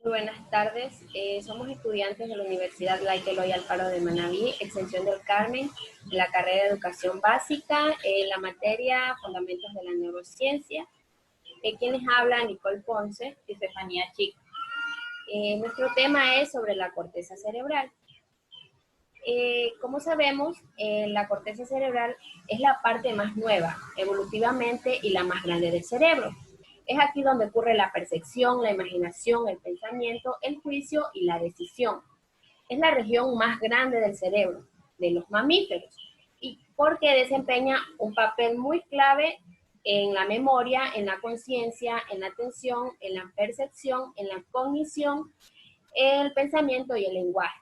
Buenas tardes, somos estudiantes de la Universidad Laica Eloy Alfaro de Manabí, extensión del Carmen, en la carrera de Educación Básica, en la materia Fundamentos de la Neurociencia. Quien les habla, Nicole Ponce y Estefanía Chico. Nuestro tema es sobre la corteza cerebral. Como sabemos, la corteza cerebral es la parte más nueva, evolutivamente, y la más grande del cerebro. Es aquí donde ocurre la percepción, la imaginación, el pensamiento, el juicio y la decisión. Es la región más grande del cerebro, de los mamíferos, y porque desempeña un papel muy clave en la memoria, en la conciencia, en la atención, en la percepción, en la cognición, el pensamiento y el lenguaje.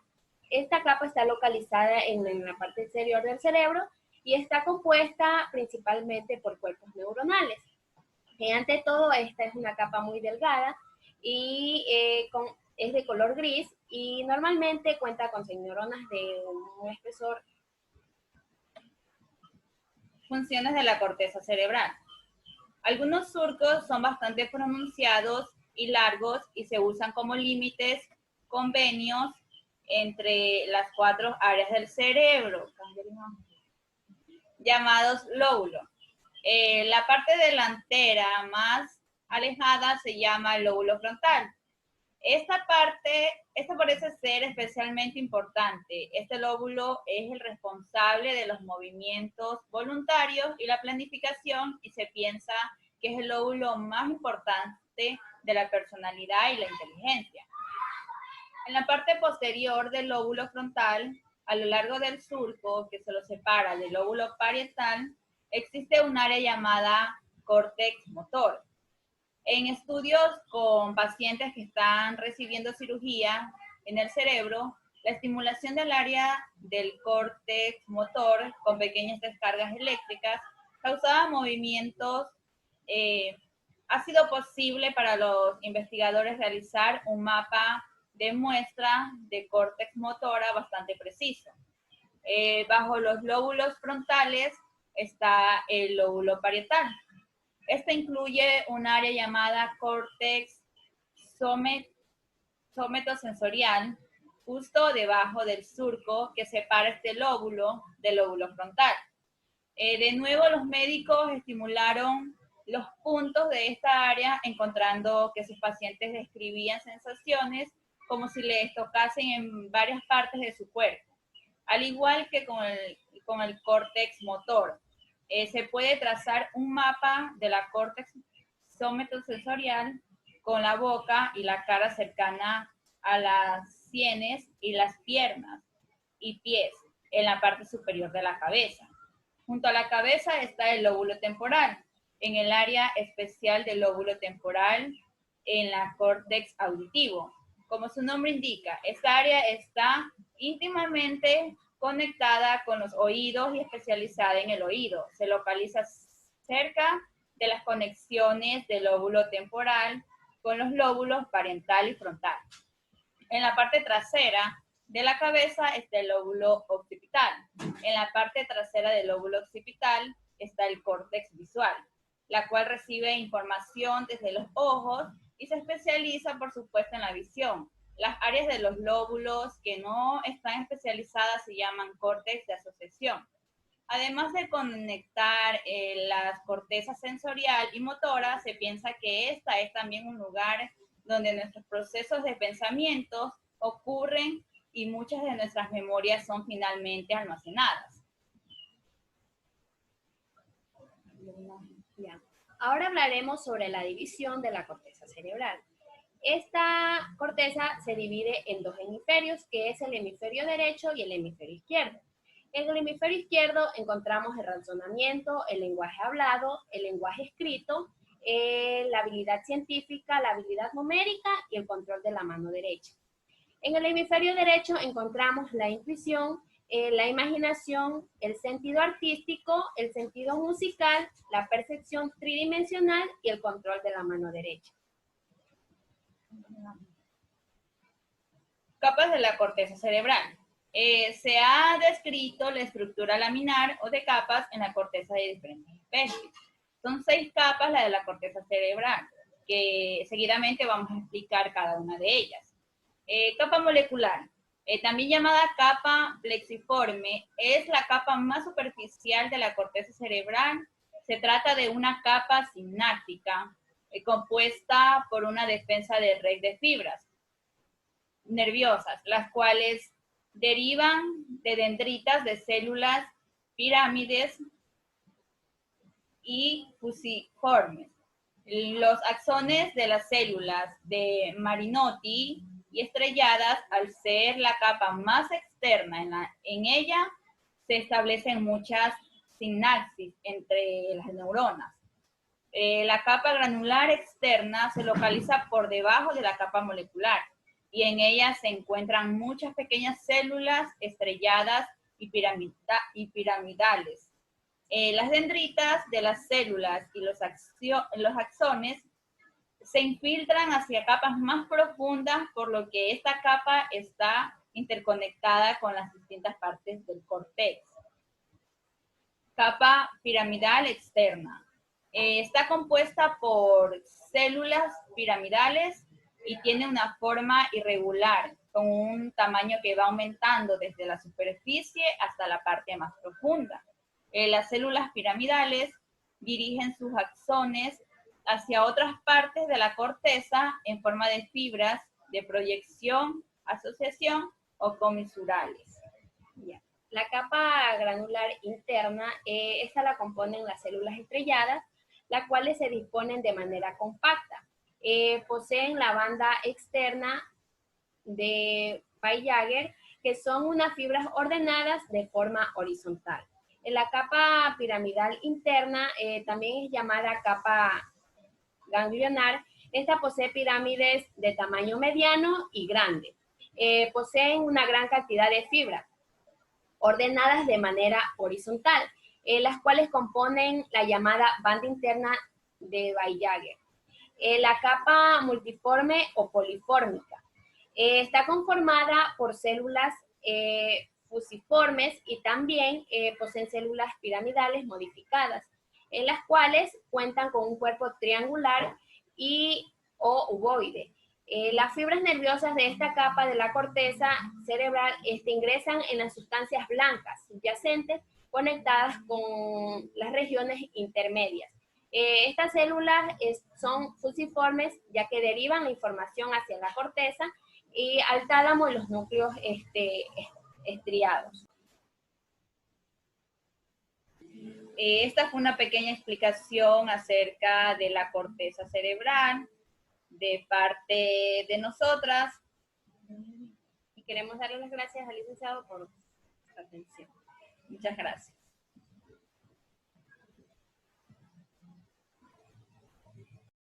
Esta capa está localizada en la parte exterior del cerebro y está compuesta principalmente por cuerpos neuronales. Ante todo, esta es una capa muy delgada y es de color gris y normalmente cuenta con 6 neuronas de un espesor. Funciones de la corteza cerebral. Algunos surcos son bastante pronunciados y largos y se usan como límites convenios entre las 4 áreas del cerebro, llamados lóbulos. La parte delantera más alejada se llama el lóbulo frontal. Esta parece ser especialmente importante. Este lóbulo es el responsable de los movimientos voluntarios y la planificación, y se piensa que es el lóbulo más importante de la personalidad y la inteligencia. En la parte posterior del lóbulo frontal, a lo largo del surco que se lo separa del lóbulo parietal, existe un área llamada córtex motor. En estudios con pacientes que están recibiendo cirugía en el cerebro, la estimulación del área del córtex motor con pequeñas descargas eléctricas causaba movimientos. Ha sido posible para los investigadores realizar un mapa de muestra de córtex motora bastante preciso. Bajo los lóbulos frontales está el lóbulo parietal. Este incluye un área llamada córtex somatosensorial, justo debajo del surco que separa este lóbulo del lóbulo frontal. De nuevo, los médicos estimularon los puntos de esta área, encontrando que sus pacientes describían sensaciones como si les tocasen en varias partes de su cuerpo, al igual que con el córtex motor. Se puede trazar un mapa de la córtex somatosensorial con la boca y la cara cercana a las sienes y las piernas y pies en la parte superior de la cabeza. Junto a la cabeza está el lóbulo temporal, en el área especial del lóbulo temporal, en la córtex auditivo. Como su nombre indica, esta área está íntimamente conectada con los oídos y especializada en el oído. Se localiza cerca de las conexiones del lóbulo temporal con los lóbulos parietal y frontal. En la parte trasera de la cabeza está el lóbulo occipital. En la parte trasera del lóbulo occipital está el córtex visual, la cual recibe información desde los ojos y se especializa, por supuesto, en la visión. Las áreas de los lóbulos que no están especializadas se llaman córtex de asociación. Además de conectar las cortezas sensorial y motora, se piensa que esta es también un lugar donde nuestros procesos de pensamientos ocurren y muchas de nuestras memorias son finalmente almacenadas. Ahora hablaremos sobre la división de la corteza cerebral. Esta corteza se divide en 2 hemisferios, que es el hemisferio derecho y el hemisferio izquierdo. En el hemisferio izquierdo encontramos el razonamiento, el lenguaje hablado, el lenguaje escrito, la habilidad científica, la habilidad numérica y el control de la mano derecha. En el hemisferio derecho encontramos la intuición, la imaginación, el sentido artístico, el sentido musical, la percepción tridimensional y el control de la mano derecha. Capas de la corteza cerebral. Se ha descrito la estructura laminar o de capas en la corteza de diferentes especies. Son 6 capas la de la corteza cerebral. que seguidamente vamos a explicar cada una de ellas. Capa molecular, también llamada capa plexiforme, es la capa más superficial de la corteza cerebral. Se trata de una capa sináptica compuesta por una defensa de red de fibras nerviosas, las cuales derivan de dendritas de células pirámides y fusiformes. Los axones de las células de Marinotti y estrelladas, al ser la capa más externa en ella, se establecen muchas sinapsis entre las neuronas. La capa granular externa se localiza por debajo de la capa molecular y en ella se encuentran muchas pequeñas células estrelladas y piramidales. Las dendritas de las células y los axones se infiltran hacia capas más profundas, por lo que esta capa está interconectada con las distintas partes del córtex. Capa piramidal externa. Está compuesta por células piramidales y tiene una forma irregular, con un tamaño que va aumentando desde la superficie hasta la parte más profunda. Las células piramidales dirigen sus axones hacia otras partes de la corteza en forma de fibras de proyección, asociación o comisurales. Bien. La capa granular interna, esta la componen las células estrelladas, las cuales se disponen de manera compacta. Poseen la banda externa de Weizsäcker, que son unas fibras ordenadas de forma horizontal. En la capa piramidal interna, también es llamada capa ganglionar, esta posee pirámides de tamaño mediano y grande. Poseen una gran cantidad de fibras ordenadas de manera horizontal, las cuales componen la llamada banda interna de Weizsäcker. La capa multiforme o polifórmica está conformada por células fusiformes y también poseen células piramidales modificadas, en las cuales cuentan con un cuerpo triangular y o ovoide. Las fibras nerviosas de esta capa de la corteza cerebral ingresan en las sustancias blancas subyacentes conectadas con las regiones intermedias. Estas células son fusiformes, ya que derivan la información hacia la corteza y al tálamo y los núcleos estriados. Esta fue una pequeña explicación acerca de la corteza cerebral de parte de nosotras. Y queremos darle las gracias al licenciado por su atención. Muchas gracias.